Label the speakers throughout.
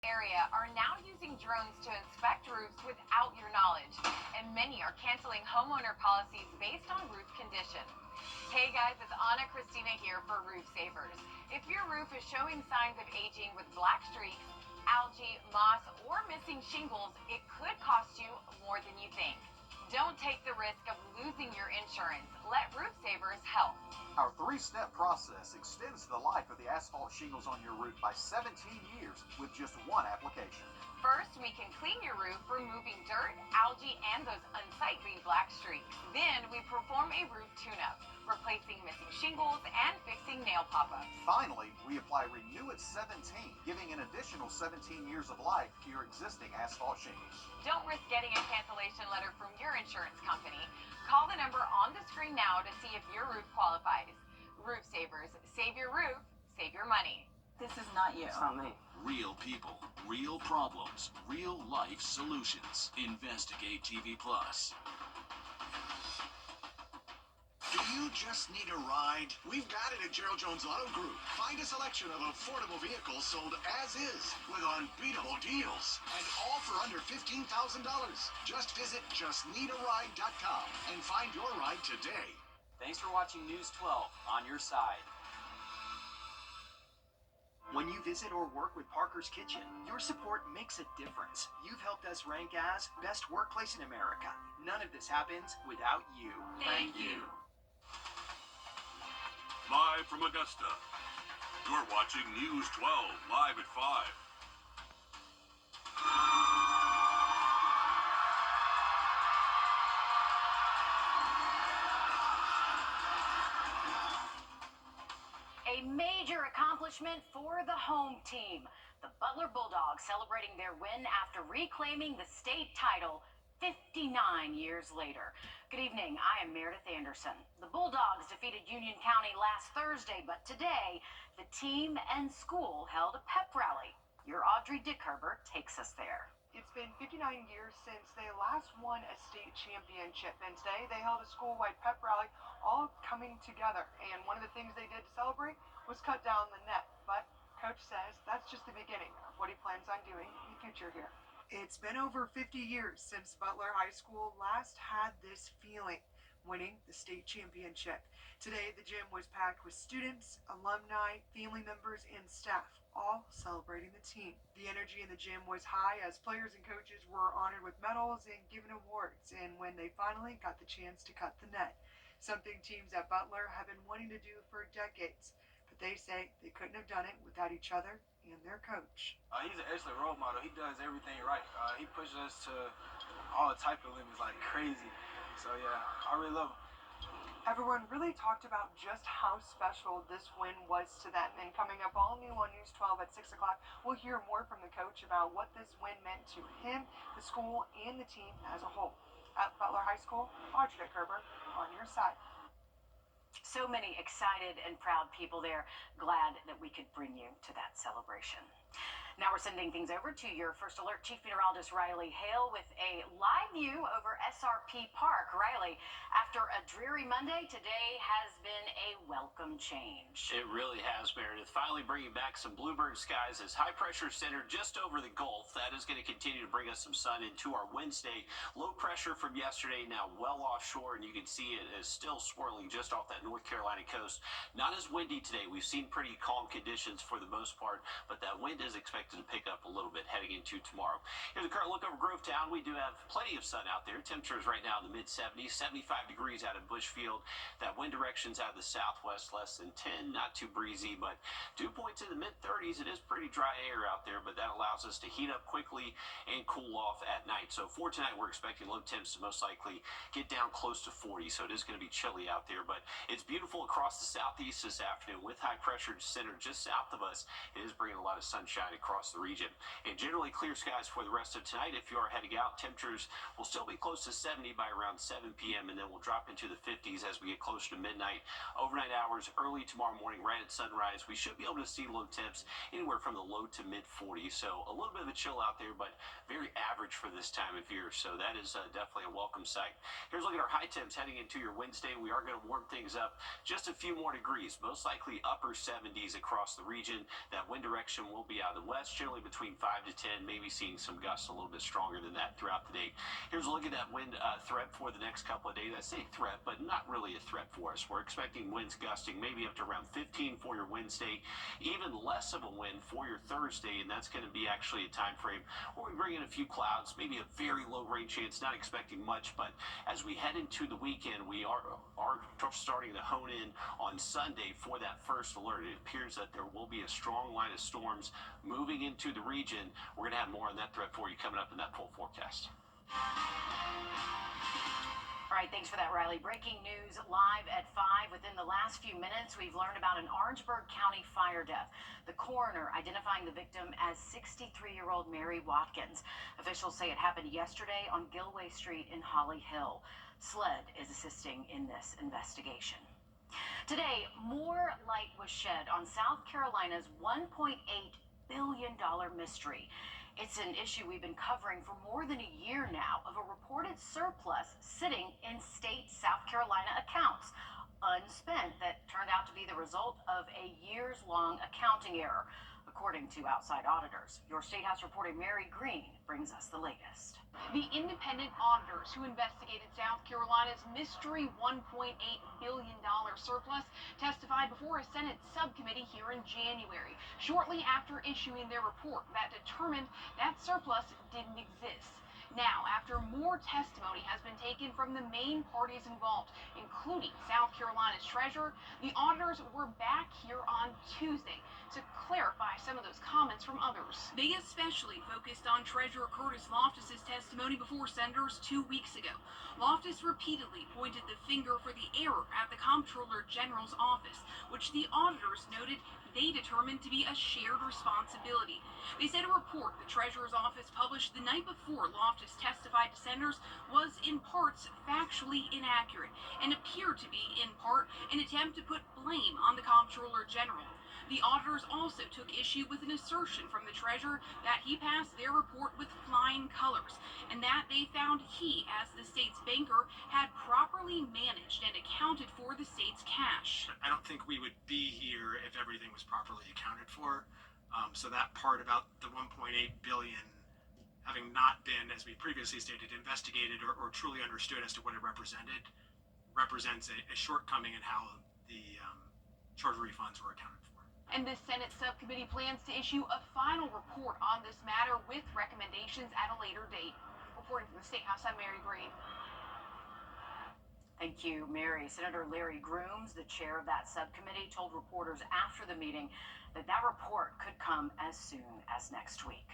Speaker 1: area are now using drones to inspect roofs without your knowledge, and many are canceling homeowner policies based on roof condition. Hey guys, it's Anna Christina here for Roof Savers. If your roof is showing signs of aging with black streaks, algae, moss, or missing shingles, it could cost you more than you think. Don't take the risk of losing your insurance. Let Roof Savers help.
Speaker 2: Our three-step process extends the life of the asphalt shingles on your roof by 17 years with just one application.
Speaker 1: First, we can clean your roof, removing dirt, algae, and those unsightly black streaks. Then, we perform a roof tune-up, replacing missing shingles and fixing nail pop-ups.
Speaker 2: Finally, we apply Renew at 17, giving an additional 17 years of life to your existing asphalt shingles.
Speaker 1: Don't risk getting a cancellation letter from your insurance company. Call the number on the screen now to see if your roof qualifies. Roof Savers. Save your roof, save your money.
Speaker 3: This is not you.
Speaker 4: It's not me.
Speaker 5: Real people, real problems, real life solutions. Investigate TV Plus.
Speaker 6: Do you just need a ride? We've got it at Gerald Jones Auto Group. Find a selection of affordable vehicles sold as is with unbeatable deals and all for under $15,000. Just visit justneedaride.com and find your ride today.
Speaker 4: Thanks for watching News 12 on your side.
Speaker 7: When you visit or work with Parker's Kitchen, your support makes a difference. You've helped us rank as Best Workplace in America. None of this happens without you.
Speaker 1: Thank you.
Speaker 8: Live from Augusta, you're watching News 12 live at 5.
Speaker 9: A major accomplishment for the home team. The Butler Bulldogs celebrating their win after reclaiming the state title 59 years later. Good evening, I am Meredith Anderson. The Bulldogs defeated Union County last Thursday, but today, the team and school held a pep rally. Your Audrey Dickerber takes us there.
Speaker 10: It's been 59 years since they last won a state championship, and today they held a school-wide pep rally, all coming together. And one of the things they did to celebrate was cut down the net. But Coach says that's just the beginning of what he plans on doing in the future here. It's been over 50 years since Butler High School last had this feeling, winning the state championship. Today, the gym was packed with students, alumni, family members, and staff, all celebrating the team. The energy in the gym was high as players and coaches were honored with medals and given awards, and when they finally got the chance to cut the net, something teams at Butler have been wanting to do for decades. But they say they couldn't have done it without each other and their coach.
Speaker 4: He's an excellent role model. He does everything right. He pushes us to all type of limits like crazy. So yeah, I really love him.
Speaker 10: Everyone really talked about just how special this win was to them. And coming up all new on News 12 at 6 o'clock, we'll hear more from the coach about what this win meant to him, the school, and the team as a whole. At Butler High School, Audrey Dickerber on your side.
Speaker 9: So many excited and proud people there. Glad that we could bring you to that celebration. Now we're sending things over to your First Alert Chief Meteorologist Riley Hale with a live view over SRP Park. Riley, after a dreary Monday, today has been a welcome change.
Speaker 11: It really has, Meredith. Finally bringing back some bluebird skies as high pressure centered just over the Gulf. That is going to continue to bring us some sun into our Wednesday. Low pressure from yesterday now well offshore, and you can see it is still swirling just off that North Carolina coast. Not as windy today. We've seen pretty calm conditions for the most part, but that wind is expected to pick up a little bit heading into tomorrow. Here's a current look over Grovetown. We do have plenty of sun out there. Temperatures right now in the mid-70s, 75 degrees out of Bushfield. That wind direction's out of the southwest, less than 10, not too breezy, but dew points in the mid-30s. It is pretty dry air out there, but that allows us to heat up quickly and cool off at night. So for tonight, we're expecting low temps to most likely get down close to 40, so it is going to be chilly out there, but it's beautiful across the southeast this afternoon with high pressure centered just south of us. It is bringing a lot of sunshine across the region. And generally generally clear skies for the rest of tonight. If you are heading out, temperatures will still be close to 70 by around 7 p.m. and then we'll drop into the 50s as we get closer to midnight. Overnight hours, early tomorrow morning, right at sunrise, we should be able to see low temps anywhere from the low to mid 40s. So a little bit of a chill out there, but very average for this time of year. So that is definitely a welcome sight. Here's a look at our high temps heading into your Wednesday. We are going to warm things up just a few more degrees, most likely upper 70s across the region. That wind direction will be out of the west, generally between 5 to 10, maybe seeing some gusts a little bit stronger than that throughout the day. Here's a look at that wind threat for the next couple of days. I say threat, but not really a threat for us. We're expecting winds gusting maybe up to around 15 for your Wednesday, even less of a wind for your Thursday, and that's going to be actually a time frame where we bring in a few clouds, maybe a very low rain chance, not expecting much, but as we head into the weekend, we are starting to hone in on Sunday for that first alert. It appears that there will be a strong line of storms moving into the region. We're going to have more on that threat for you coming up in that full forecast.
Speaker 9: All right, thanks for that, Riley. Breaking news live at 5. Within the last few minutes, we've learned about an Orangeburg County fire death. The coroner identifying the victim as 63-year-old Mary Watkins. Officials say it happened yesterday on Gilway Street in Holly Hill. SLED is assisting in this investigation. Today, more light was shed on South Carolina's $1.8 billion mystery. It's an issue we've been covering for more than a year now of a reported surplus sitting in state South Carolina accounts, unspent, that turned out to be the result of a years-long accounting error, according to outside auditors. Your State House reporter Mary Green brings us the latest.
Speaker 3: The independent auditors who investigated South Carolina's mystery $1.8 billion surplus testified before a Senate subcommittee here in January, shortly after issuing their report that determined that surplus didn't exist. Now, after more testimony has been taken from the main parties involved, including South Carolina's treasurer, the auditors were back here on Tuesday to clarify some of those comments from others. They especially focused on Treasurer Curtis Loftus's testimony before senators 2 weeks ago. Loftus repeatedly pointed the finger for the error at the Comptroller General's office, which the auditors noted they determined to be a shared responsibility. They said a report the Treasurer's office published the night before Loftus testified to senators was in parts factually inaccurate and appeared to be in part an attempt to put blame on the Comptroller General. The auditors also took issue with an assertion from the treasurer that he passed their report with flying colors, and that they found he, as the state's banker, had properly managed and accounted for the state's cash.
Speaker 12: I don't think we would be here if everything was properly accounted for. So that part about the 1.8 billion having not been, as we previously stated, investigated or truly understood as to what it represents a shortcoming in how the Treasury funds were accounted for.
Speaker 3: And the Senate subcommittee plans to issue a final report on this matter with recommendations at a later date. Reporting from the State House, I'm Mary Green.
Speaker 9: Thank you, Mary. Senator Larry Grooms, the chair of that subcommittee, told reporters after the meeting that that report could come as soon as next week.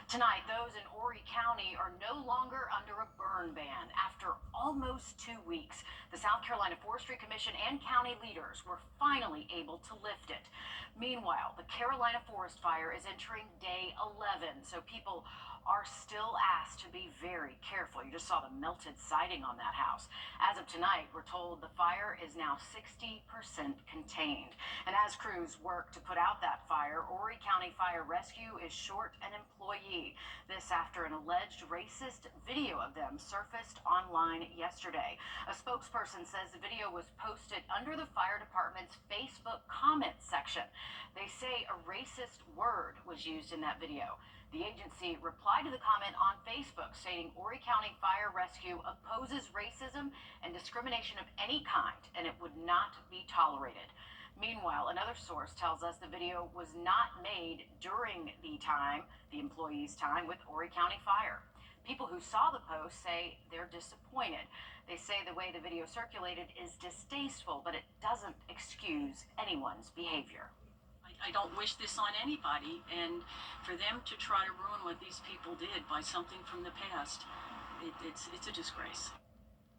Speaker 9: Tonight, those in Horry County are no longer under a burn ban. After almost 2 weeks, the South Carolina Forestry Commission and county leaders were finally able to lift it. Meanwhile, the Carolina forest fire is entering day 11, so people are still asked to be very careful. You just saw the melted siding on that house. As of tonight, we're told the fire is now 60% contained. And as crews work to put out that fire, Horry County Fire Rescue is short an employee. This after an alleged racist video of them surfaced online yesterday. A spokesperson says the video was posted under the fire department's Facebook comments section. They say a racist word was used in that video. The agency replied to the comment on Facebook stating Horry County Fire Rescue opposes racism and discrimination of any kind, and it would not be tolerated. Meanwhile, another source tells us the video was not made during the employee's time with Horry County Fire. People who saw the post say they're disappointed. They say the way the video circulated is distasteful, but it doesn't excuse anyone's behavior.
Speaker 13: I don't wish this on anybody, and for them to try to ruin what these people did by something from the past, it's a disgrace.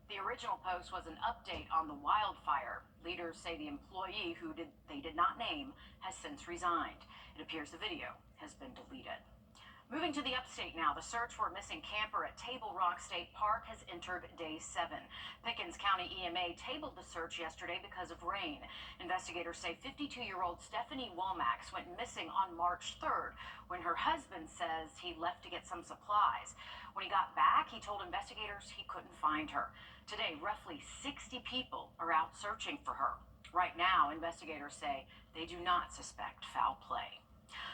Speaker 9: The original post was an update on the wildfire. Leaders say the employee, who they did not name, has since resigned. It appears the video has been deleted. Moving to the upstate now, the search for a missing camper at Table Rock State Park has entered day 7. Pickens County EMA tabled the search yesterday because of rain. Investigators say 52-year-old Stephanie Womack went missing on March 3rd when her husband says he left to get some supplies. When he got back, he told investigators he couldn't find her. Today, roughly 60 people are out searching for her. Right now, investigators say they do not suspect foul play.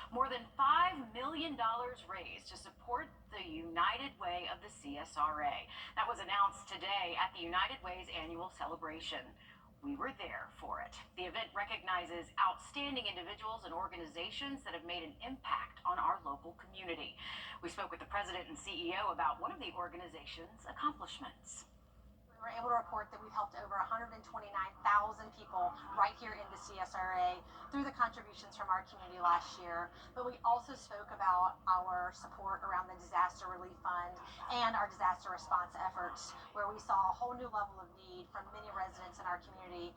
Speaker 9: More than $5 million raised to support the United Way of the CSRA. That was announced today at the United Way's annual celebration. We were there for it. The event recognizes outstanding individuals and organizations that have made an impact on our local community. We spoke with the president and CEO about one of the organization's accomplishments.
Speaker 14: We were able to report that we've helped over 129,000 people right here in the CSRA through the contributions from our community last year. But we also spoke about our support around the Disaster Relief Fund and our disaster response efforts, where we saw a whole new level of need from many residents in our community.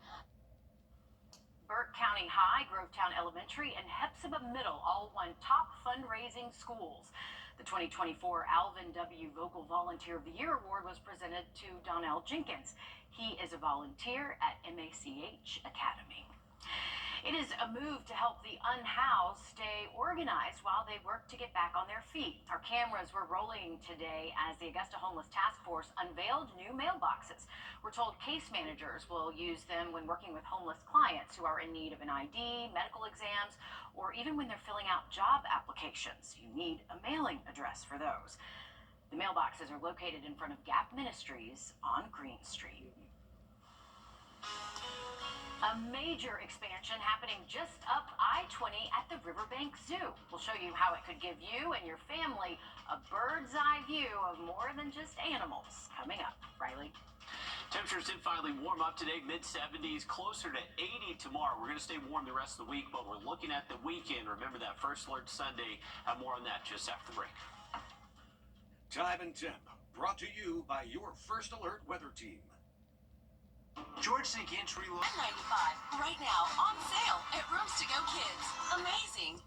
Speaker 9: Burke County High, Grovetown Elementary, and Hepzibah Middle all won top fundraising schools. The 2024 Alvin W. Vogel Volunteer of the Year Award was presented to Donnell Jenkins. He is a volunteer at MACH Academy. It is a move to help the unhoused stay organized while they work to get back on their feet. Our cameras were rolling today as the Augusta Homeless Task Force unveiled new mailboxes. We're told case managers will use them when working with homeless clients who are in need of an ID, medical exams, or even when they're filling out job applications. You need a mailing address for those. The mailboxes are located in front of Gap Ministries on Green Street. A major expansion happening just up I-20 at the Riverbank Zoo. We'll show you how it could give you and your family a bird's eye view of more than just animals. Coming up, Riley.
Speaker 11: Temperatures did finally warm up today, mid-70s, closer to 80 tomorrow. We're going to stay warm the rest of the week, but we're looking at the weekend. Remember that First Alert Sunday. Have more on that just after the break.
Speaker 15: Time and temp, brought to you by your First Alert weather team.
Speaker 16: George Sink entry level.
Speaker 17: $9.95 right now on sale at Rooms to Go Kids. Amazing.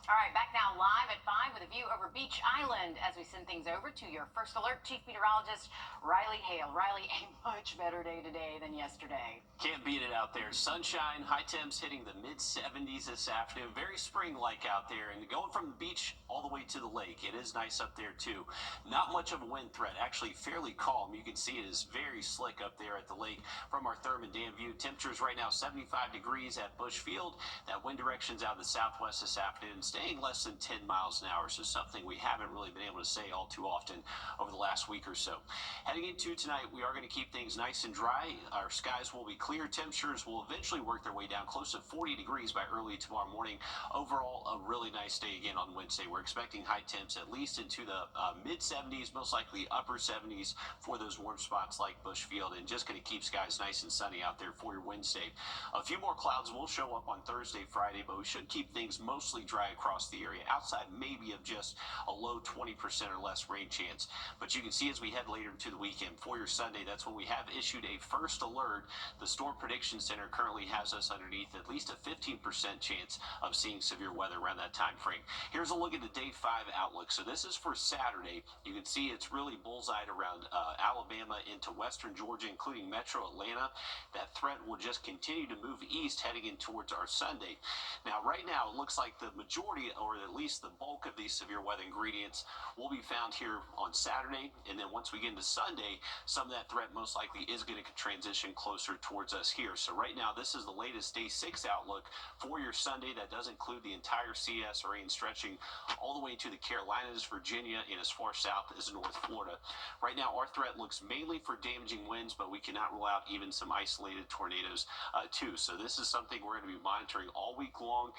Speaker 9: All right, back now live at 5 with a view over Beach Island as we send things over to your First Alert Chief Meteorologist, Riley Hale. Riley, a much better day today than yesterday.
Speaker 11: Can't beat it out there. Sunshine, high temps hitting the mid-70s this afternoon. Very spring-like out there. And going from the beach all the way to the lake, it is nice up there, too. Not much of a wind threat. Actually, fairly calm. You can see it is very slick up there at the lake from our Thurman Dam view. Temperatures right now 75 degrees at Bushfield. That wind direction's out of the southwest this afternoon, staying less than 10 miles an hour. So something we haven't really been able to say all too often over the last week or so. Heading into tonight, we are going to keep things nice and dry. Our skies will be clear. Temperatures will eventually work their way down close to 40 degrees by early tomorrow morning. Overall, a really nice day again on Wednesday. We're expecting high temps at least into the mid-70s, most likely upper 70s for those warm spots like Bushfield, and just going to keep skies nice and sunny out there for your Wednesday. A few more clouds will show up on Thursday, Friday, but we should keep things mostly dry across the area, outside maybe of just a low 20% or less rain chance. But you can see as we head later into the weekend for your Sunday, that's when we have issued a first alert. The Storm Prediction Center currently has us underneath at least a 15% chance of seeing severe weather around that time frame. Here's a look at the day 5 outlook. So this is for Saturday. You can see it's really bullseyed around Alabama into western Georgia, including metro Atlanta. That threat will just continue to move east heading in towards our Sunday. Now, right now, it looks like the majority, or at least the bulk of these severe weather ingredients will be found here on Saturday. And then once we get into Sunday, some of that threat most likely is going to transition closer towards us here. So right now, this is the latest day 6 outlook for your Sunday. That does include the entire CSRA and stretching all the way to the Carolinas, Virginia, and as far south as North Florida. Right now, our threat looks mainly for damaging winds, but we cannot rule out even some isolated tornadoes too. So this is something we're going to be monitoring all week long.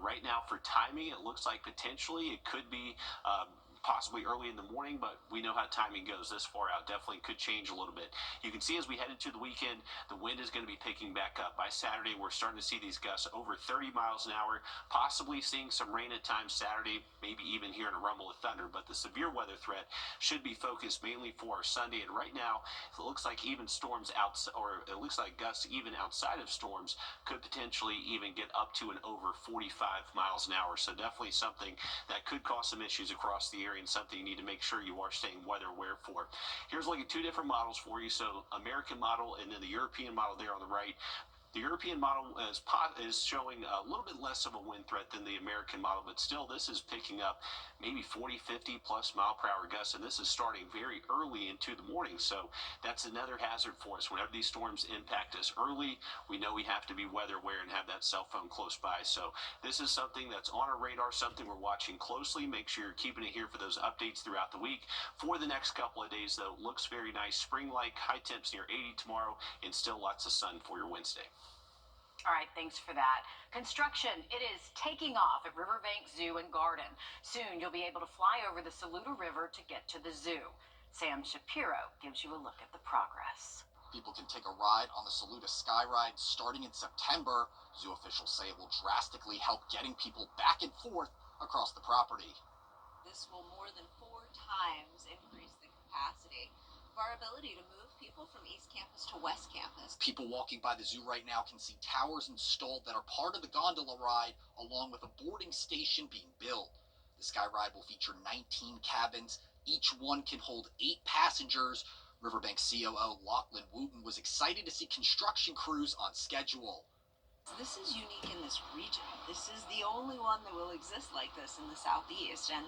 Speaker 11: Right now, for timing, it looks like potentially it could be possibly early in the morning, but we know how timing goes this far out. Definitely could change a little bit. You can see as we head into the weekend, the wind is going to be picking back up. By Saturday, we're starting to see these gusts over 30 miles an hour, possibly seeing some rain at times Saturday, maybe even hearing a rumble of thunder. But the severe weather threat should be focused mainly for Sunday. And right now, it looks like even storms or it looks like gusts even outside of storms could potentially even get up to and over 45 miles an hour. So definitely something that could cause some issues across the area and something you need to make sure you are staying weather aware for. Here's a look at two different models for you. So American model and then the European model there on the right. The European model is showing a little bit less of a wind threat than the American model, but still this is picking up maybe 40, 50 plus mile per hour gusts, and this is starting very early into the morning. So that's another hazard for us. Whenever these storms impact us early, we know we have to be weather aware and have that cell phone close by. So this is something that's on our radar, something we're watching closely. Make sure you're keeping it here for those updates throughout the week. For the next couple of days, though, looks very nice. Spring-like, high temps near 80 tomorrow, and still lots of sun for your Wednesday.
Speaker 9: All right, thanks for that. Construction, it is taking off at Riverbank Zoo and Garden. Soon you'll be able to fly over the Saluda River to get to the zoo. Sam Shapiro gives you a look at the progress.
Speaker 18: People can take a ride on the Saluda Sky Ride starting in September. Zoo officials say it will drastically help getting people back and forth across the property.
Speaker 19: This will more than 4 times increase the capacity of our ability to move people from East Campus to West Campus.
Speaker 18: People walking by the zoo right now can see towers installed that are part of the gondola ride, along with a boarding station being built. The Sky Ride will feature 19 cabins. Each one can hold 8 passengers. Riverbank COO Lachlan Wooten was excited to see construction crews on schedule.
Speaker 19: This is unique in this region. This is the only one that will exist like this in the Southeast. And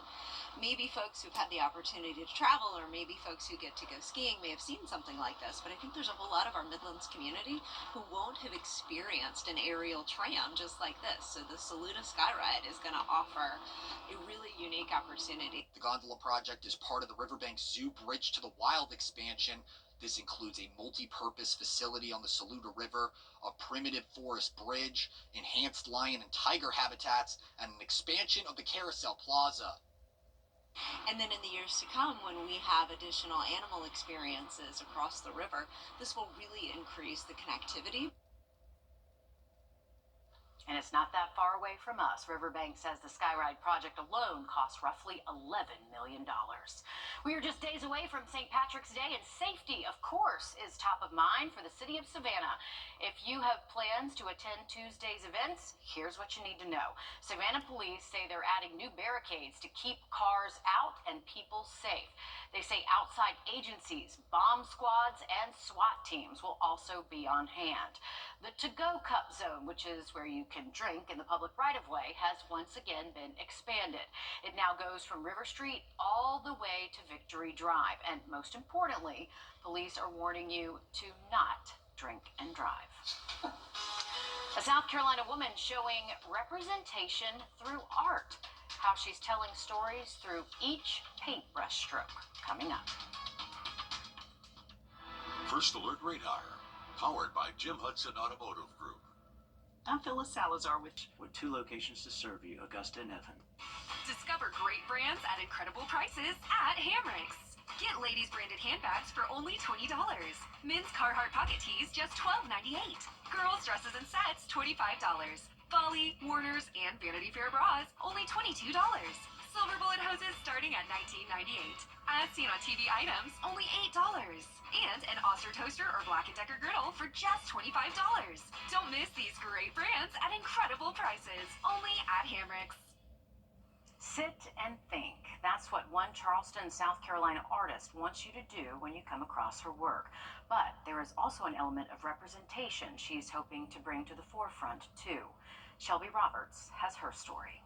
Speaker 19: maybe folks who've had the opportunity to travel, or maybe folks who get to go skiing, may have seen something like this. But I think there's a whole lot of our Midlands community who won't have experienced an aerial tram just like this. So the Saluda Sky Ride is going to offer a really unique opportunity.
Speaker 18: The gondola project is part of the Riverbank Zoo Bridge to the Wild expansion. This includes a multi-purpose facility on the Saluda River, a primitive forest bridge, enhanced lion and tiger habitats, and an expansion of the Carousel Plaza.
Speaker 19: And then in the years to come, when we have additional animal experiences across the river, this will really increase the connectivity.
Speaker 9: And it's not that far away from us. Riverbank says the Skyride project alone costs roughly $11 million. We are just days away from St. Patrick's Day, and safety, of course, is top of mind for the city of Savannah. If you have plans to attend Tuesday's events, here's what you need to know. Savannah police say they're adding new barricades to keep cars out and people safe. They say outside agencies, bomb squads, and SWAT teams will also be on hand. The to-go cup zone, which is where you can drink in the public right-of-way, has once again been expanded. It now goes from River Street all the way to Victory Drive. And most importantly, police are warning you to not drink and drive. A South Carolina woman showing representation through art. How she's telling stories through each paintbrush stroke. Coming up.
Speaker 8: First Alert Radar, powered by Jim Hudson Automotive Group.
Speaker 20: I'm Phyllis Salazar with 2 locations to serve you, Augusta and Evan.
Speaker 21: Discover great brands at incredible prices at Hamrick's. Get ladies branded handbags for only $20. Men's Carhartt pocket tees just $12.98. Girls dresses and sets $25. Folly, Warner's, and Vanity Fair bras only $22. Silver bullet hoses starting at $19.98. As seen on TV items, only $8. And an Oster toaster or Black & Decker griddle for just $25. Don't miss these great brands at incredible prices, only at Hamrick's.
Speaker 9: Sit and think. That's what one Charleston, South Carolina artist wants you to do when you come across her work. But there is also an element of representation she's hoping to bring to the forefront, too. Shelby Roberts has her story.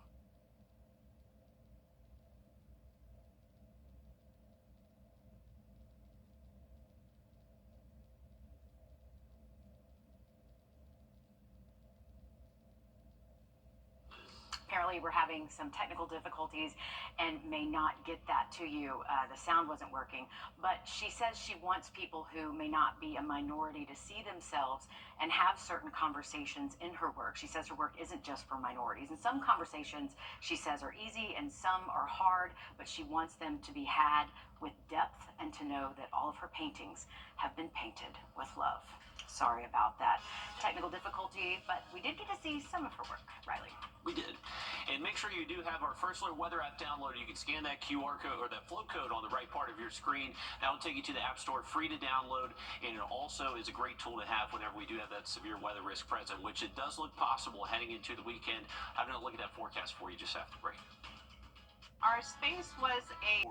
Speaker 9: Apparently Riley, we're having some technical difficulties and may not get that to you. The sound wasn't working, but she says she wants people who may not be a minority to see themselves and have certain conversations in her work. She says her work isn't just for minorities, and some conversations, she says, are easy and some are hard, but she wants them to be had with depth and to know that all of her paintings have been painted with love. Sorry about that technical difficulty, but we did get to see some of her work, Riley.
Speaker 11: We did. And make sure you do have our First Alert Weather app downloaded. You can scan that QR code or that flow code on the right part of your screen. That will take you to the App Store, free to download. And it also is a great tool to have whenever we do have that severe weather risk present, which it does look possible heading into the weekend. I'm going to look at that forecast for you just after the break.
Speaker 2: Our space was a...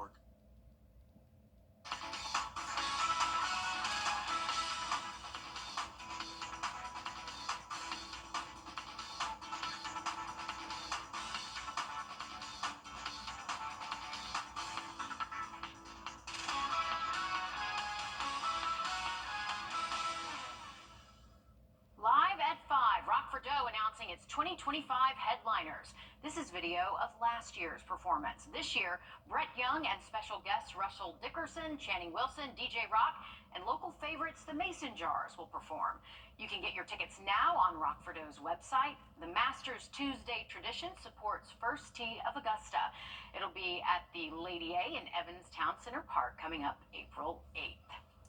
Speaker 9: Live at 5, Wrdw announcing its 2025 headliners. This is video of last year's performance. This year, Brett Young and special guests Russell Dickerson, Channing Wilson, DJ Rock, and local favorites the Mason Jars will perform. You can get your tickets now on Wrdw's website. The Masters Tuesday tradition supports First Tee of Augusta. It'll be at the Lady A in Evans Town Center Park coming up April 8th.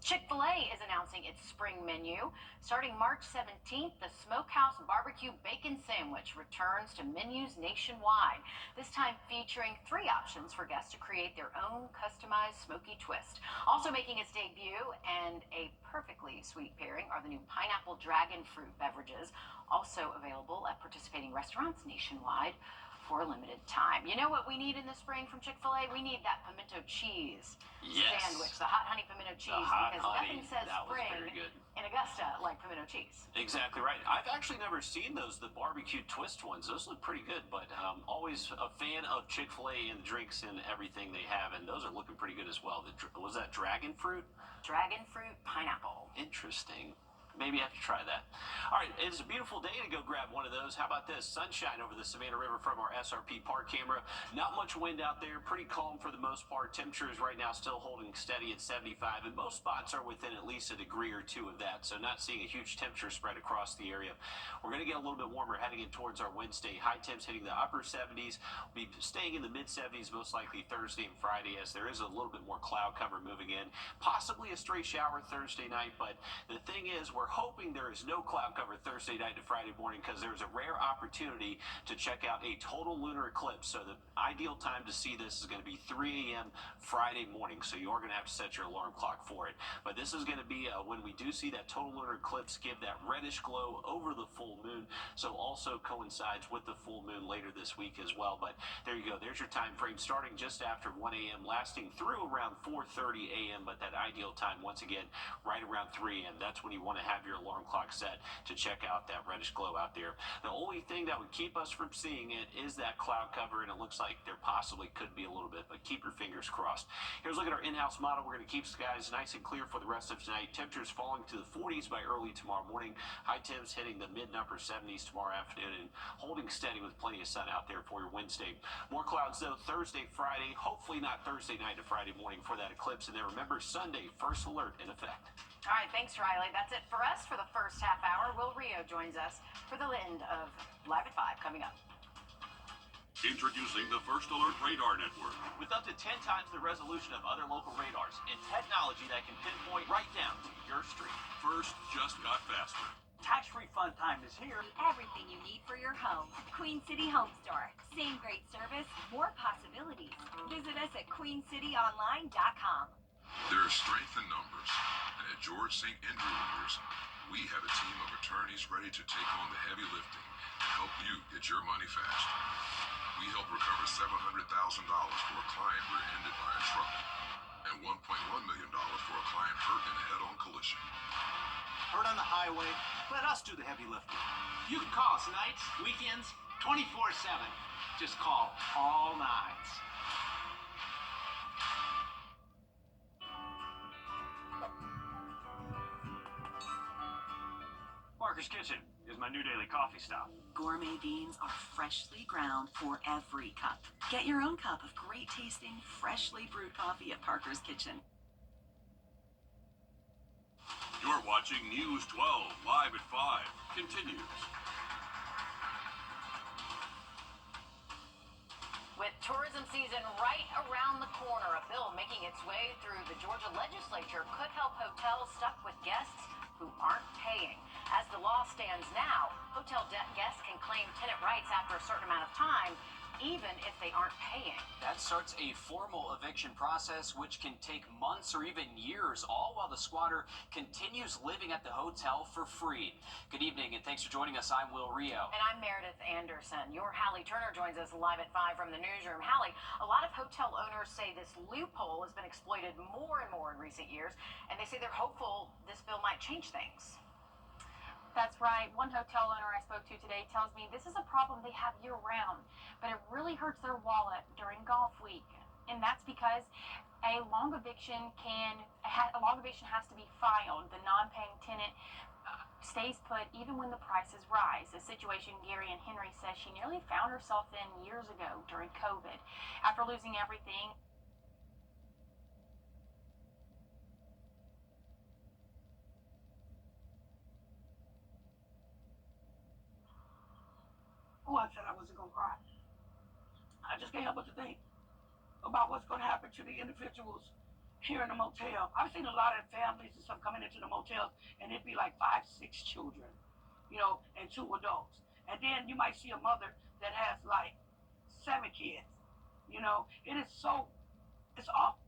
Speaker 9: Chick-fil-A is announcing its spring menu. Starting March 17th, the Smokehouse Barbecue Bacon Sandwich returns to menus nationwide, this time featuring 3 options for guests to create their own customized smoky twist. Also making its debut, and a perfectly sweet pairing, are the new pineapple dragon fruit beverages, also available at participating restaurants nationwide for a limited time. You know what we need in the spring from Chick-fil-A? We need that pimento cheese sandwich, the hot honey pimento cheese, because nothing says spring in Augusta like pimento cheese.
Speaker 11: Exactly right. I've actually never seen those, the barbecue twist ones. Those look pretty good, but always a fan of Chick-fil-A and the drinks and everything they have, and those are looking pretty good as well. Was that dragon fruit?
Speaker 9: Dragon fruit pineapple.
Speaker 11: Interesting. Maybe I have to try that. All right, it's a beautiful day to go grab one of those. How about this? Sunshine over the Savannah River from our SRP park camera. Not much wind out there. Pretty calm for the most part. Temperatures right now still holding steady at 75, and most spots are within at least a degree or 2 of that, so not seeing a huge temperature spread across the area. We're going to get a little bit warmer heading in towards our Wednesday. High temps hitting the upper 70s. We'll be staying in the mid-70s most likely Thursday and Friday, as there is a little bit more cloud cover moving in. Possibly a stray shower Thursday night, but the thing is, we're hoping there is no cloud cover Thursday night to Friday morning, because there's a rare opportunity to check out a total lunar eclipse. So the ideal time to see this is going to be 3 a.m. Friday morning, so you are going to have to set your alarm clock for it. But this is going to be when we do see that total lunar eclipse give that reddish glow over the full moon, so also coincides with the full moon later this week as well. But there you go. There's your time frame, starting just after 1 a.m., lasting through around 4:30 a.m., but that ideal time, once again, right around 3 a.m. That's when you want to have your alarm clock set to check out that reddish glow out there. The only thing that would keep us from seeing it is that cloud cover, and it looks like there possibly could be a little bit, but keep your fingers crossed. Here's a look at our in-house model. We're going to keep skies nice and clear for the rest of tonight. Temperatures falling to the 40s by early tomorrow morning. High temps hitting the mid and upper 70s tomorrow afternoon, and holding steady with plenty of sun out there for your Wednesday. More clouds though Thursday, Friday, hopefully not Thursday night to Friday morning for that eclipse. And then remember, Sunday, first alert in effect.
Speaker 9: All right, thanks, Riley. That's it for us for the first half hour. Will Rio joins us for the end of Live at 5 coming up.
Speaker 8: Introducing the First Alert Radar Network.
Speaker 11: With up to 10 times the resolution of other local radars and technology that can pinpoint right down to your street.
Speaker 8: First just got faster.
Speaker 16: Tax refund time is here.
Speaker 17: Everything you need for your home. Queen City Home Store. Same great service, more possibilities. Visit us at queencityonline.com.
Speaker 22: There is strength in numbers, and at George St. Andrew Lawyers, we have a team of attorneys ready to take on the heavy lifting to help you get your money fast. We helped recover $700,000 for a client rear-ended by a truck, and $1.1 million for a client hurt in a head-on collision.
Speaker 16: Hurt on the highway, let us do the heavy lifting.
Speaker 23: You can call us nights, weekends, 24/7. Just call all nights.
Speaker 16: Parker's Kitchen is
Speaker 20: my new daily coffee stop.
Speaker 5: Gourmet beans are freshly ground for every cup. Get your own cup of great tasting, freshly brewed coffee at Parker's Kitchen.
Speaker 8: You're watching News 12 live at 5. Continues.
Speaker 9: With tourism season right around the corner, a bill making its way through the Georgia legislature could help hotels stuck with guests who aren't paying. As the law stands now, hotel guests can claim tenant rights after a certain amount of time, even if they aren't paying.
Speaker 6: That starts a formal eviction process, which can take months or even years, all while the squatter continues living at the hotel for free. Good evening, and thanks for joining us. I'm Wrdw.
Speaker 9: And I'm Meredith Anderson. Your Hallie Turner joins us live at 5 from the newsroom. Hallie, a lot of hotel owners say this loophole has been exploited more and more in recent years, and they say they're hopeful this bill might change things.
Speaker 3: That's right. One hotel owner I spoke to today tells me this is a problem they have year-round, but it really hurts their wallet during golf week. And that's because a long eviction has to be filed. The non-paying tenant stays put even when the prices rise. A situation Gary and Henry says she nearly found herself in years ago during COVID. After losing everything,
Speaker 7: Oh, I said I wasn't going to cry. I just can't help but to think about what's going to happen to the individuals here in the motel. I've seen a lot of families and stuff coming into the motels, and it'd be like 5, 6 children, and 2 adults. And then you might see a mother that has like 7 kids. It is it's awful.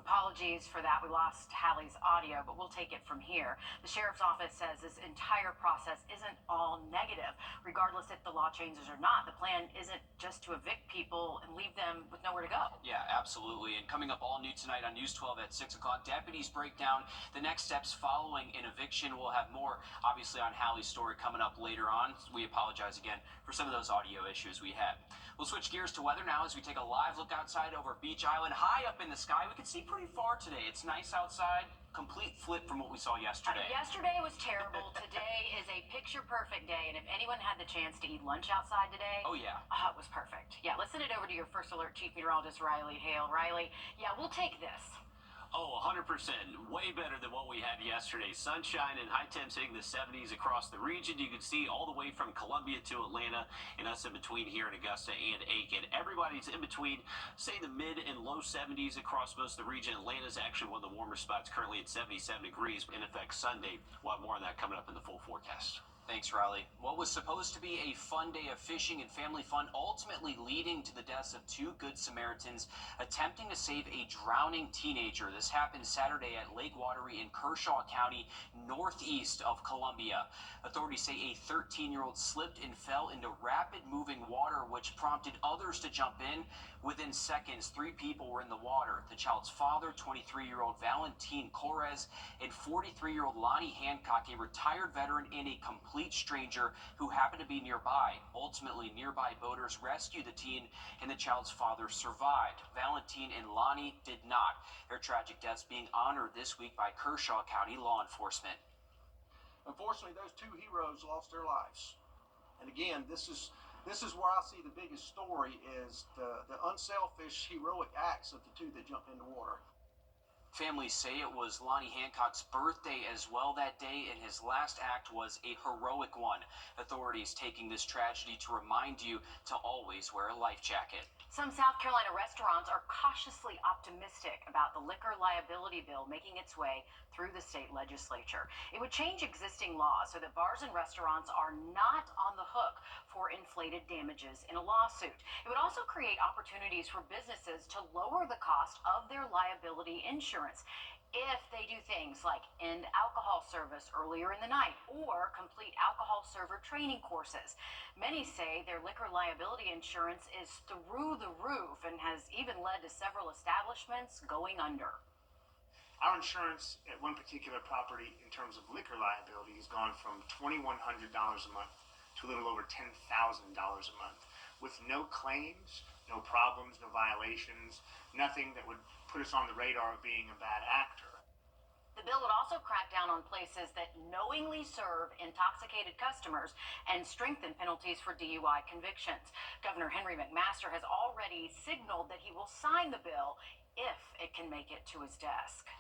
Speaker 9: Apologies for that. We lost Hallie's audio, but we'll take it from here. The sheriff's office says this entire process isn't all negative. Regardless if the law changes or not, the plan isn't just to evict people and leave them with nowhere to go.
Speaker 6: Yeah, absolutely. And coming up all new tonight on News 12 at 6 o'clock, deputies break down the next steps following an eviction. We'll have more, obviously, on Hallie's story coming up later on. We apologize again for some of those audio issues we had. We'll switch gears to weather now as we take a live look outside over Beach Island. High up in the sky, we can see pretty far today. It's nice outside. Complete flip from what we saw yesterday.
Speaker 9: Yesterday was terrible. Today is a picture-perfect day, and if anyone had the chance to eat lunch outside today,
Speaker 6: oh yeah,
Speaker 9: it was perfect. Yeah, let's send it over to your First Alert Chief Meteorologist, Riley Hale. Riley, yeah, we'll take this.
Speaker 11: Oh, 100%. Way better than what we had yesterday. Sunshine and high temps hitting the 70s across the region. You can see all the way from Columbia to Atlanta, and us in between here in Augusta and Aiken. Everybody's in between, say, the mid and low 70s across most of the region. Atlanta's actually one of the warmer spots, currently at 77 degrees. In effect, Sunday. We'll have more on that coming up in the full forecast.
Speaker 6: Thanks, Riley. What was supposed to be a fun day of fishing and family fun ultimately leading to the deaths of 2 Good Samaritans attempting to save a drowning teenager. This happened Saturday at Lake Wateree in Kershaw County, northeast of Columbia. Authorities say a 13-year-old slipped and fell into rapid-moving water, which prompted others to jump in. Within seconds, 3 people were in the water. The child's father, 23-year-old Valentin Correz, and 43-year-old Lonnie Hancock, a retired veteran and a complete stranger who happened to be nearby. Ultimately, nearby boaters rescued the teen, and the child's father survived. Valentin and Lonnie did not. Their tragic deaths being honored this week by Kershaw County law enforcement.
Speaker 16: Unfortunately, those 2 heroes lost their lives. And again, this is where I see the biggest story is the unselfish, heroic acts of the 2 that jumped into water.
Speaker 6: Families say it was Lonnie Hancock's birthday as well that day, and his last act was a heroic one. Authorities taking this tragedy to remind you to always wear a life jacket.
Speaker 9: Some South Carolina restaurants are cautiously optimistic about the liquor liability bill making its way through the state legislature. It would change existing laws so that bars and restaurants are not on the hook for inflated damages in a lawsuit. It would also create opportunities for businesses to lower the cost of their liability insurance if they do things like end alcohol service earlier in the night or complete alcohol server training courses. Many say their liquor liability insurance is through the roof and has even led to several establishments going under.
Speaker 12: Our insurance at one particular property in terms of liquor liability has gone from $2,100 a month
Speaker 1: to a little over $10,000 a month, with no claims, no problems, no violations, nothing that would put us on the radar of being a bad actor.
Speaker 9: The bill would also crack down on places that knowingly serve intoxicated customers and strengthen penalties for DUI convictions. Governor Henry McMaster has already signaled that he will sign the bill if it can make it to his desk.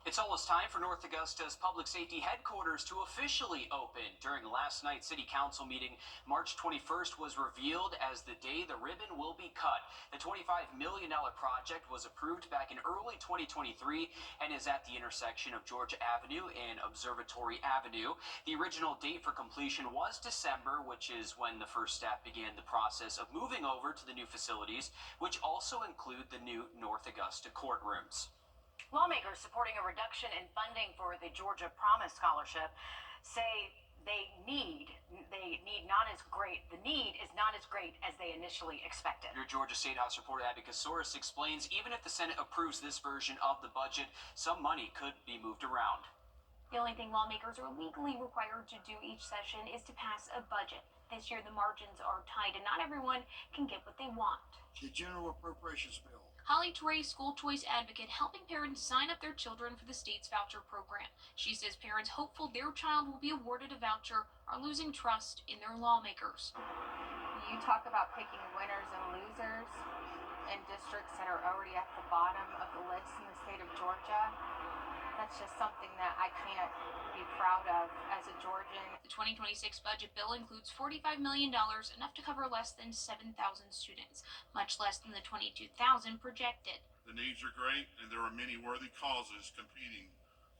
Speaker 6: It's almost time for North Augusta's public safety headquarters to officially open. During last night's city council meeting, March 21st was revealed as the day the ribbon will be cut. The $25 million project was approved back in early 2023 and is at the intersection of Georgia Avenue and Observatory Avenue. The original date for completion was December, which is when the first staff began the process of moving over to the new facilities, which also include the new North Augusta courtrooms.
Speaker 9: Lawmakers supporting a reduction in funding for the Georgia Promise Scholarship say the need is not as great as they initially expected.
Speaker 6: Your Georgia State House reporter Abby Kasoris explains even if the Senate approves this version of the budget, some money could be moved around.
Speaker 4: The only thing lawmakers are legally required to do each session is to pass a budget. This year the margins are tight and not everyone can get what they want.
Speaker 10: The General Appropriations Bill.
Speaker 4: Holly Torrey, school choice advocate, helping parents sign up their children for the state's voucher program. She says parents hopeful their child will be awarded a voucher are losing trust in their lawmakers.
Speaker 24: You talk about picking winners and losers in districts that are already at the bottom of the list in the state of Georgia. That's just something that I can't be proud of as a Georgian.
Speaker 4: The 2026 budget bill includes $45 million, enough to cover less than 7,000 students, much less than the 22,000 projected.
Speaker 8: The needs are great, and there are many worthy causes competing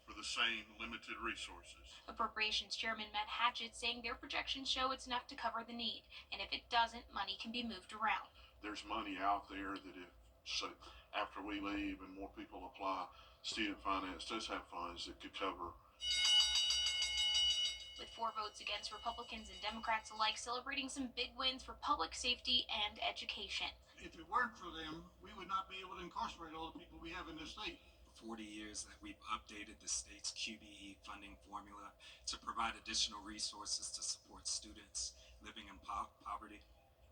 Speaker 8: for the same limited resources.
Speaker 4: Appropriations Chairman Matt Hatchett saying their projections show it's enough to cover the need, and if it doesn't, money can be moved around.
Speaker 8: There's money out there that after we leave and more people apply, student finance does have funds that could cover.
Speaker 4: With 4 votes against, Republicans and Democrats alike celebrating some big wins for public safety and education.
Speaker 10: If it weren't for them, we would not be able to incarcerate all the people we have in this state.
Speaker 25: 40 years that we've updated the state's QBE funding formula to provide additional resources to support students living in poverty.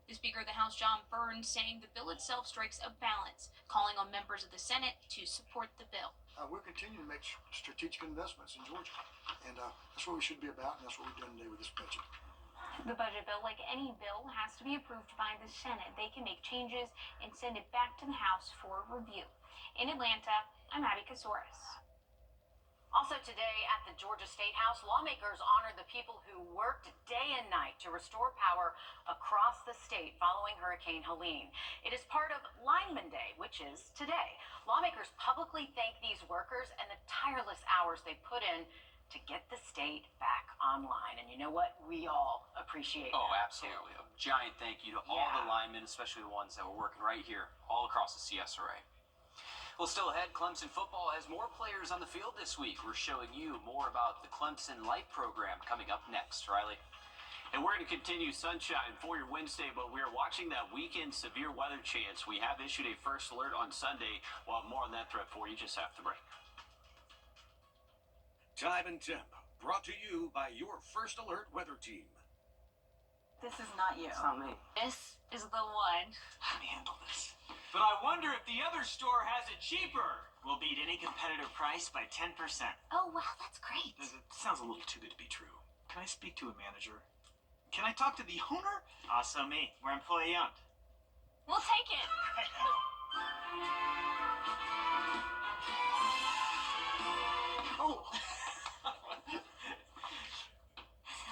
Speaker 4: The Speaker of the House, John Burns, saying the bill itself strikes a balance, calling on members of the Senate to support the bill.
Speaker 10: We're continuing to make strategic investments in Georgia, and that's what we should be about, and that's what we've done today with this budget.
Speaker 4: The budget bill, like any bill, has to be approved by the Senate. They can make changes and send it back to the House for review. In Atlanta, I'm Abby Kasoris.
Speaker 9: Also today at the Georgia State House, lawmakers honored the people who worked day and night to restore power across the state following Hurricane Helene. It is part of Lineman Day, which is today. Lawmakers publicly thank these workers and the tireless hours they put in to get the state back online. And you know what? We all appreciate that.
Speaker 6: Oh, absolutely. A giant thank you to all the linemen, especially the ones that were working right here all across the CSRA. Well, still ahead, Clemson football has more players on the field this week. We're showing you more about the Clemson Life program coming up next. Riley?
Speaker 11: And we're going to continue sunshine for your Wednesday, but we're watching that weekend severe weather chance. We have issued a first alert on Sunday. We'll have more on that threat for you just after the break.
Speaker 15: Time and Temp, brought to you by your First Alert weather team.
Speaker 26: This is not you.
Speaker 7: It's not me.
Speaker 26: This is the one.
Speaker 15: Let me handle this.
Speaker 27: But I wonder if the other store has it cheaper. We'll beat any competitive price by 10%.
Speaker 26: Oh, wow, that's great.
Speaker 27: It sounds a little too good to be true. Can I speak to a manager? Can I talk to the owner? Also me. We're employee owned.
Speaker 26: We'll take it.
Speaker 27: Oh.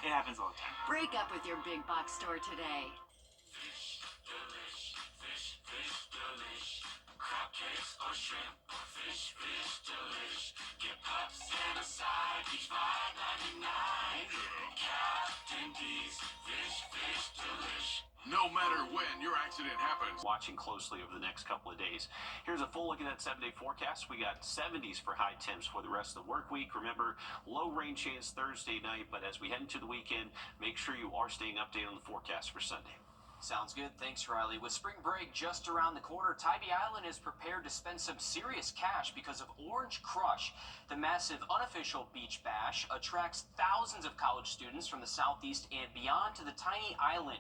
Speaker 27: It happens all the time.
Speaker 5: Break up with your big box store today.
Speaker 28: Fish delish, fish delish. Crab cakes or shrimp, fish delish. Get pups and a side, each $5.99. Captain D's, fish delish.
Speaker 8: No matter when your accident happens.
Speaker 11: Watching closely over the next couple of days. Here's a full look at that 7-day forecast. We got 70s for high temps for the rest of the work week. Remember, low rain chance Thursday night, but as we head into the weekend, make sure you are staying updated on the forecast for Sunday.
Speaker 6: Sounds good. Thanks, Riley. With spring break just around the corner, Tybee Island is prepared to spend some serious cash because of Orange Crush. The massive unofficial beach bash attracts thousands of college students from the southeast and beyond to the tiny island.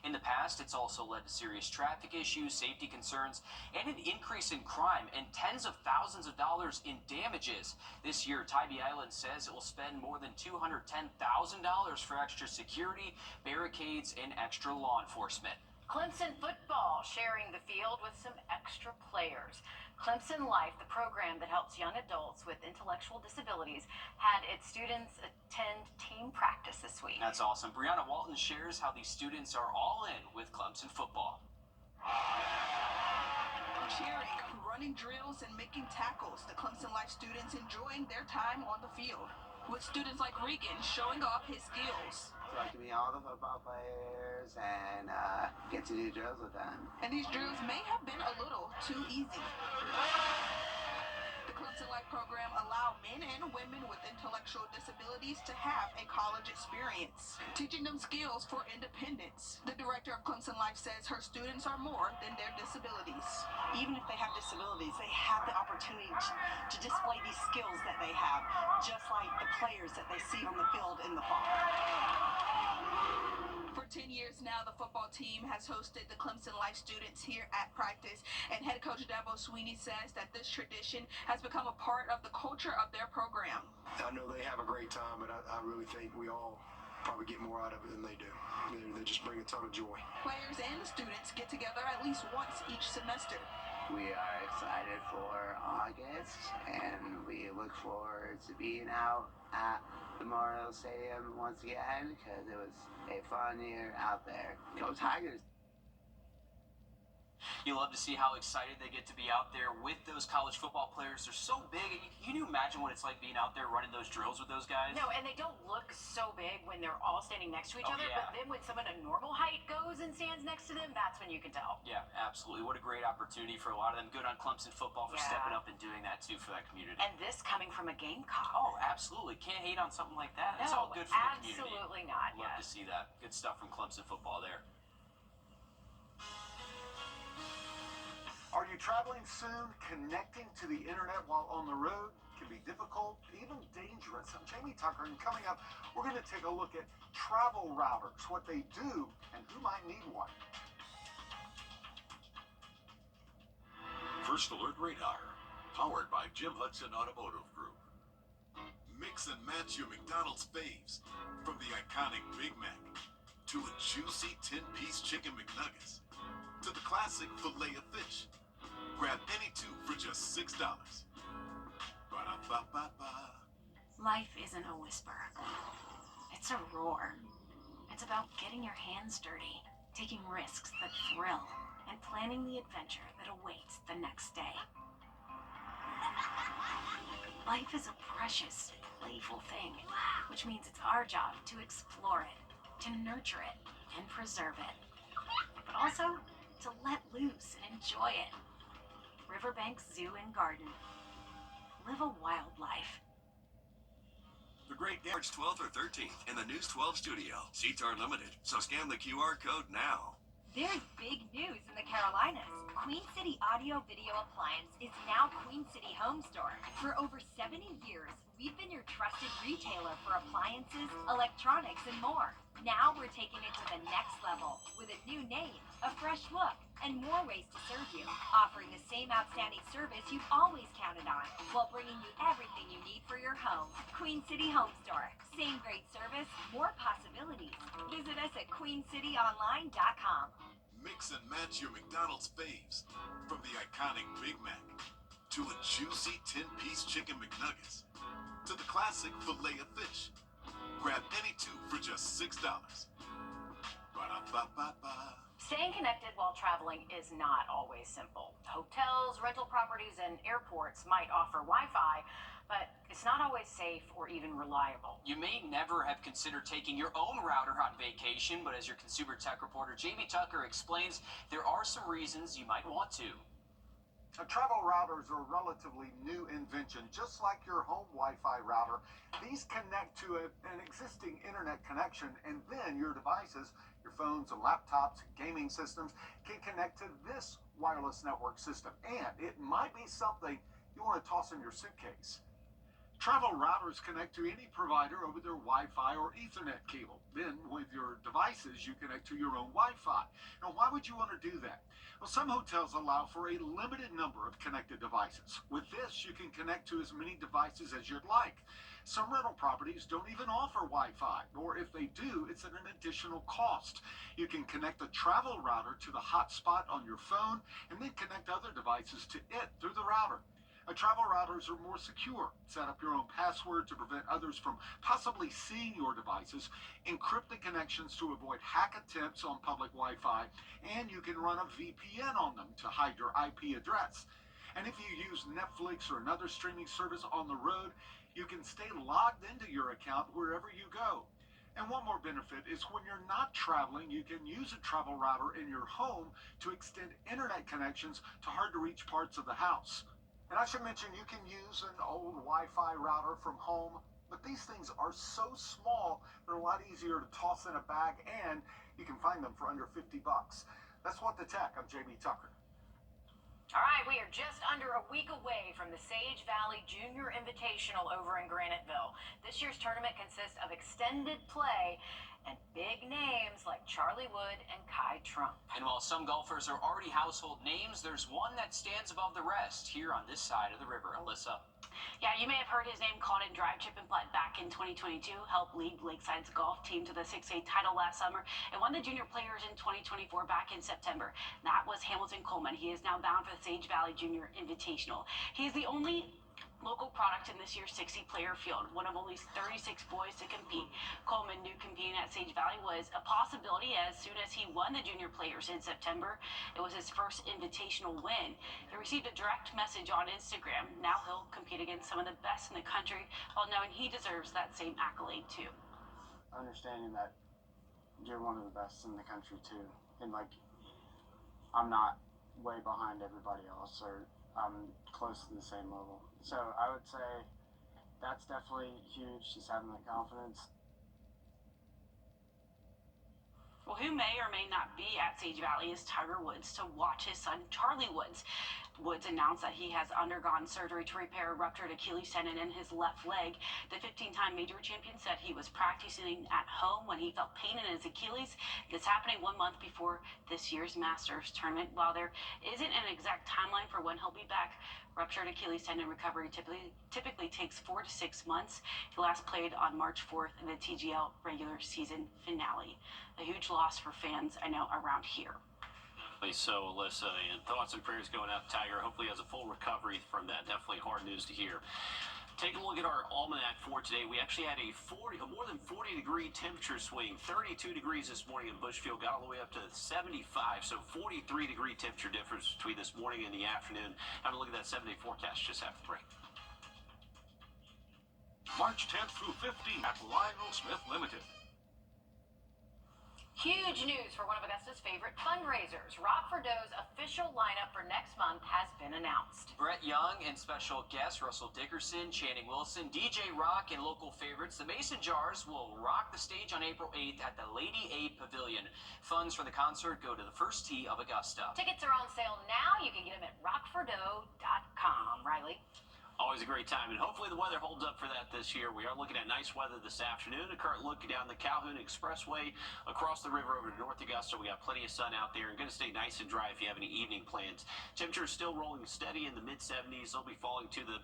Speaker 6: In the past, it's also led to serious traffic issues, safety concerns, and an increase in crime and tens of thousands of dollars in damages. This year, Tybee Island says it will spend more than $210,000 for extra security, barricades, and extra law enforcement.
Speaker 9: Clemson football sharing the field with some extra players. Clemson Life, the program that helps young adults with intellectual disabilities, had its students attend team practice this week.
Speaker 6: That's awesome. Brianna Walton shares how these students are all in with Clemson football.
Speaker 2: Cheering, running drills, and making tackles, the Clemson Life students enjoying their time on the field. With students like Regan showing off his skills.
Speaker 13: So I can meet all the football players and get to do drills with them.
Speaker 2: And these drills may have been a little too easy. The Clemson Life program allow men and women with intellectual disabilities to have a college experience, teaching them skills for independence. The director of Clemson Life says her students are more than their disabilities.
Speaker 5: Even if they have disabilities, they have the opportunity to display these skills that they have, just like the players that they see on the field in the fall.
Speaker 2: For 10 years now, the football team has hosted the Clemson Life students here at practice, and head coach Dabo Sweeney says that this tradition has become a part of the culture of their program.
Speaker 14: I know they have a great time, but I really think we all probably get more out of it than they do. They just bring a ton of joy.
Speaker 2: Players and the students get together at least once each semester.
Speaker 13: We are excited for August, and we look forward to being out at Memorial Stadium once again because it was a fun year out there. Go Tigers!
Speaker 6: You love to see how excited they get to be out there with those college football players. They're so big. Can you imagine what it's like being out there running those drills with those guys?
Speaker 9: No, and they don't look so big when they're all standing next to each other,
Speaker 6: yeah.
Speaker 9: but then when someone at normal height goes and stands next to them, that's when you can tell.
Speaker 6: Yeah, absolutely. What a great opportunity for a lot of them. Good on Clemson football for stepping up and doing that, too, for that community.
Speaker 9: And this coming from a Gamecock.
Speaker 6: Oh, absolutely. Can't hate on something like that. It's all good for the community.
Speaker 9: Absolutely not.
Speaker 6: Love to see that. Good stuff from Clemson football there.
Speaker 17: Are you traveling soon? Connecting to the internet while on the road can be difficult, even dangerous. I'm Jamie Tucker, and coming up, we're going to take a look at travel routers, what they do, and who might need one.
Speaker 18: First Alert Radar, powered by Jim Hudson Automotive Group. Mix and match your McDonald's faves, from the iconic Big Mac to a juicy 10-piece chicken McNuggets to the classic filet of fish. Grab any two for just $6. Ba-da-ba-ba-ba.
Speaker 26: Life isn't a whisper. It's a roar. It's about getting your hands dirty, taking risks that thrill, and planning the adventure that awaits the next day. Life is a precious, playful thing, which means it's our job to explore it, to nurture it, and preserve it. But also to let loose and enjoy it. Riverbank Zoo and Garden. Live a wild life.
Speaker 18: The Great March 12th or 13th in the News 12 studio. Seats are limited, so scan the QR code now.
Speaker 19: There's big news in the Carolinas. Queen City Audio Video Appliance is now Queen City Home Store. For over 70 years, we've been your trusted retailer for appliances, electronics, and more. Now we're taking it to the next level with a new name, a fresh look, and more ways to serve you, offering the same outstanding service you've always counted on, while bringing you everything you need for your home. Queen City Home Store. Same great service, more possibilities. Visit us at queencityonline.com.
Speaker 18: Mix and match your McDonald's faves, from the iconic Big Mac to a juicy 10-piece chicken McNuggets to the classic filet of fish. Grab any two for just $6. Ba-da-ba-ba-ba.
Speaker 9: Staying connected while traveling is not always simple. Hotels, rental properties, and airports might offer Wi-Fi, but it's not always safe or even reliable.
Speaker 6: You may never have considered taking your own router on vacation, but as your consumer tech reporter Jamie Tucker explains, there are some reasons you might want to.
Speaker 17: Travel routers are a relatively new invention. Just like your home Wi-Fi router, these connect to an existing internet connection, and then your devices, your phones and laptops, gaming systems, can connect to this wireless network system. And it might be something you want to toss in your suitcase. Travel routers connect to any provider over their Wi-Fi or Ethernet cable. Then, with your devices, you connect to your own Wi-Fi. Now, why would you want to do that? Well, some hotels allow for a limited number of connected devices. With this, you can connect to as many devices as you'd like. Some rental properties don't even offer Wi-Fi, or if they do, it's at an additional cost. You can connect the travel router to the hotspot on your phone, and then connect other devices to it through the router. Travel routers are more secure. Set up your own password to prevent others from possibly seeing your devices, encrypt the connections to avoid hack attempts on public Wi-Fi, and you can run a VPN on them to hide your IP address. And if you use Netflix or another streaming service on the road, you can stay logged into your account wherever you go. And one more benefit is when you're not traveling, you can use a travel router in your home to extend internet connections to hard-to-reach parts of the house. And I should mention, you can use an old Wi-Fi router from home, but these things are so small, they're a lot easier to toss in a bag, and you can find them for under $50. That's What the Tech. I'm Jamie Tucker.
Speaker 9: All right, we are just under a week away from the Sage Valley Junior Invitational over in Graniteville. This year's tournament consists of extended play and big names like Charlie Wood and Kai Trump.
Speaker 6: And while some golfers are already household names, there's one that stands above the rest here on this side of the river. Alyssa.
Speaker 26: Yeah, you may have heard his name called in drive, chip, and putt back in 2022. Helped lead Lakeside's golf team to the 6A title last summer and won the junior players in 2024 back in September. That was Hamilton Coleman. He is now bound for the Sage Valley Junior Invitational. He is the only local product in this year's 60-player field, one of only 36 boys to compete. Coleman knew competing at Sage Valley was a possibility as soon as he won the junior players in September. It was his first invitational win. He received a direct message on Instagram. Now he'll compete against some of the best in the country while knowing he deserves that same accolade too.
Speaker 1: Understanding that you're one of the best in the country too, and like I'm not way behind everybody else, or I'm close to the same level. So I would say that's definitely huge, just having that confidence.
Speaker 26: Well, who may or may not be at Sage Valley is Tiger Woods to watch his son, Charlie Woods. Woods announced that he has undergone surgery to repair a ruptured Achilles tendon in his left leg. The 15-time major champion said he was practicing at home when he felt pain in his Achilles. It's happening 1 month before this year's Masters tournament. While there isn't an exact timeline for when he'll be back, ruptured Achilles tendon recovery typically takes 4 to 6 months. He last played on March 4th in the TGL regular season finale. A huge loss for fans, I know, around here.
Speaker 11: So, Alyssa, and thoughts and prayers going out to Tiger. Hopefully he has a full recovery from that. Definitely hard news to hear. Take a look at our almanac for today. We actually had a more than 40-degree temperature swing. 32 degrees this morning in Bushfield, got all the way up to 75. So 43-degree temperature difference between this morning and the afternoon. Have a look at that 7-day forecast just after the break.
Speaker 15: March 10th through 15th at Lionel Smith Limited.
Speaker 9: Huge news for one of Augusta's favorite fundraisers. Wrdw's official lineup for next month has been announced.
Speaker 6: Brett Young and special guests Russell Dickerson, Channing Wilson, DJ Rock, and local favorites, the Mason Jars will rock the stage on April 8th at the Lady A Pavilion. Funds for the concert go to the First Tee of Augusta.
Speaker 9: Tickets are on sale now. You can get them at rockfordw.com. Riley?
Speaker 11: Always a great time, and hopefully the weather holds up for that this year. We are looking at nice weather this afternoon. A current look down the Calhoun Expressway across the river over to North Augusta. We got plenty of sun out there and going to stay nice and dry if you have any evening plans. Temperatures still rolling steady in the mid-70s. They'll be falling to the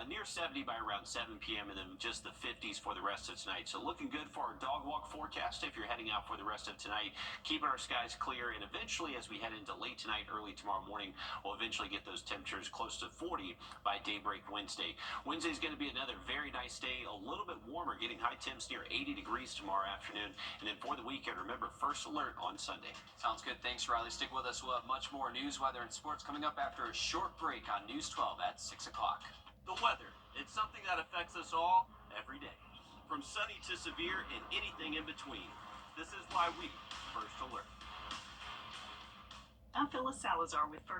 Speaker 11: near 70 by around 7 p.m. and then just the 50s for the rest of tonight. So looking good for our dog walk forecast if you're heading out for the rest of tonight. Keeping our skies clear, and eventually as we head into late tonight, early tomorrow morning, we'll eventually get those temperatures close to 40 by daybreak Wednesday. Wednesday's going to be another very nice day, a little bit warmer, getting high temps near 80 degrees tomorrow afternoon. And then for the weekend, remember, first alert on Sunday.
Speaker 6: Sounds good. Thanks, Riley. Stick with us. We'll have much more news, weather, and sports coming up after a short break on News 12 at 6 o'clock.
Speaker 3: The weather. It's something that affects us all every day. From sunny to severe and anything in between. This is why we First Alert.
Speaker 12: I'm Phyllis Salazar with First